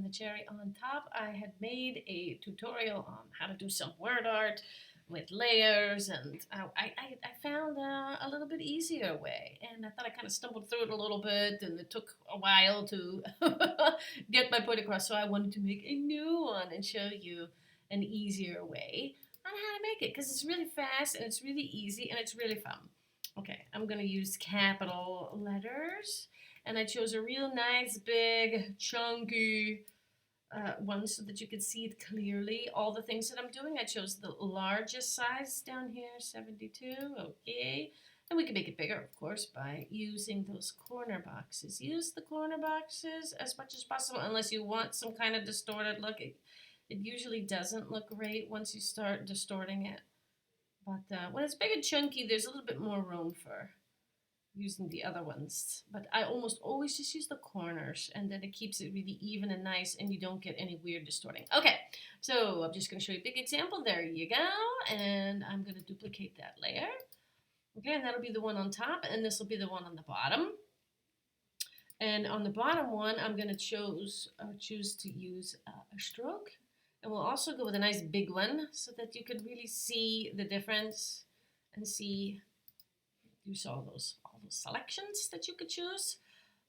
and the cherry on top. I had made a tutorial on how to do some word art with layers, and I found a little bit easier way, and I thought I kind of stumbled through it a little bit, and it took a while to get my point across, so I wanted to make a new one and show you an easier way on how to make it, because it's really fast, and it's really easy, and it's really fun. Okay, I'm going to use capital letters, and I chose a real nice, big, chunky one so that you could see it clearly. All the things that I'm doing, I chose the largest size down here, 72, okay. And we can make it bigger, of course, by using those corner boxes. Use the corner boxes as much as possible, unless you want some kind of distorted look. It usually doesn't look great once you start distorting it. But when it's big and chunky, there's a little bit more room for using the other ones. But I almost always just use the corners, and then it keeps it really even and nice, and you don't get any weird distorting. Okay, so I'm just going to show you a big example. There you go. And I'm going to duplicate that layer. Okay, and that'll be the one on top, and this will be the one on the bottom. And on the bottom one, I'm going to choose to use a stroke. And we'll also go with a nice big one so that you can really see the difference and see, you saw all those selections that you could choose.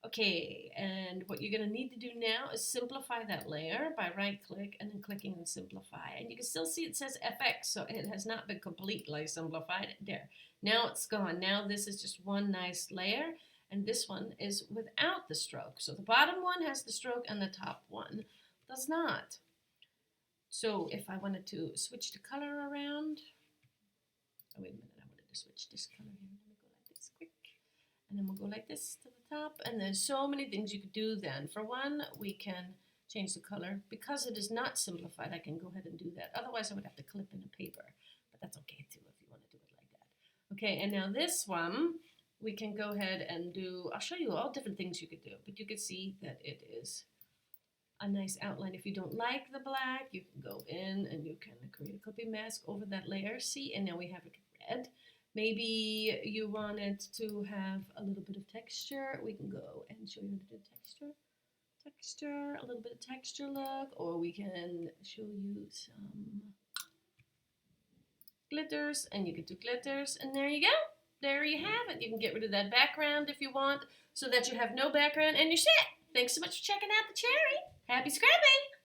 Okay, and what you're going to need to do now is simplify that layer by right-click and then clicking on Simplify. And you can still see it says FX, so it has not been completely simplified. There, now it's gone. Now this is just one nice layer, and this one is without the stroke. So the bottom one has the stroke and the top one does not. So if I wanted to switch the color around, oh wait a minute, I wanted to switch this color here. Let me go like this quick, and then we'll go like this to the top. And there's so many things you could do then. For one, we can change the color. Because it is not simplified, I can go ahead and do that. Otherwise, I would have to clip in a paper, but that's okay too if you want to do it like that. Okay, and now this one, we can go ahead and do, I'll show you all different things you could do, but you can see that it is a nice outline. If you don't like the black, you can go in and you can create a clipping mask over that layer. See, and now we have it red. Maybe you want it to have a little bit of texture. We can go and show you how to do texture, a little bit of texture look, or we can show you some glitters, and you can do glitters, and there you go. There you have it. You can get rid of that background if you want, so that you have no background and you're set. Thanks so much for checking out the cherry. Happy scrapping!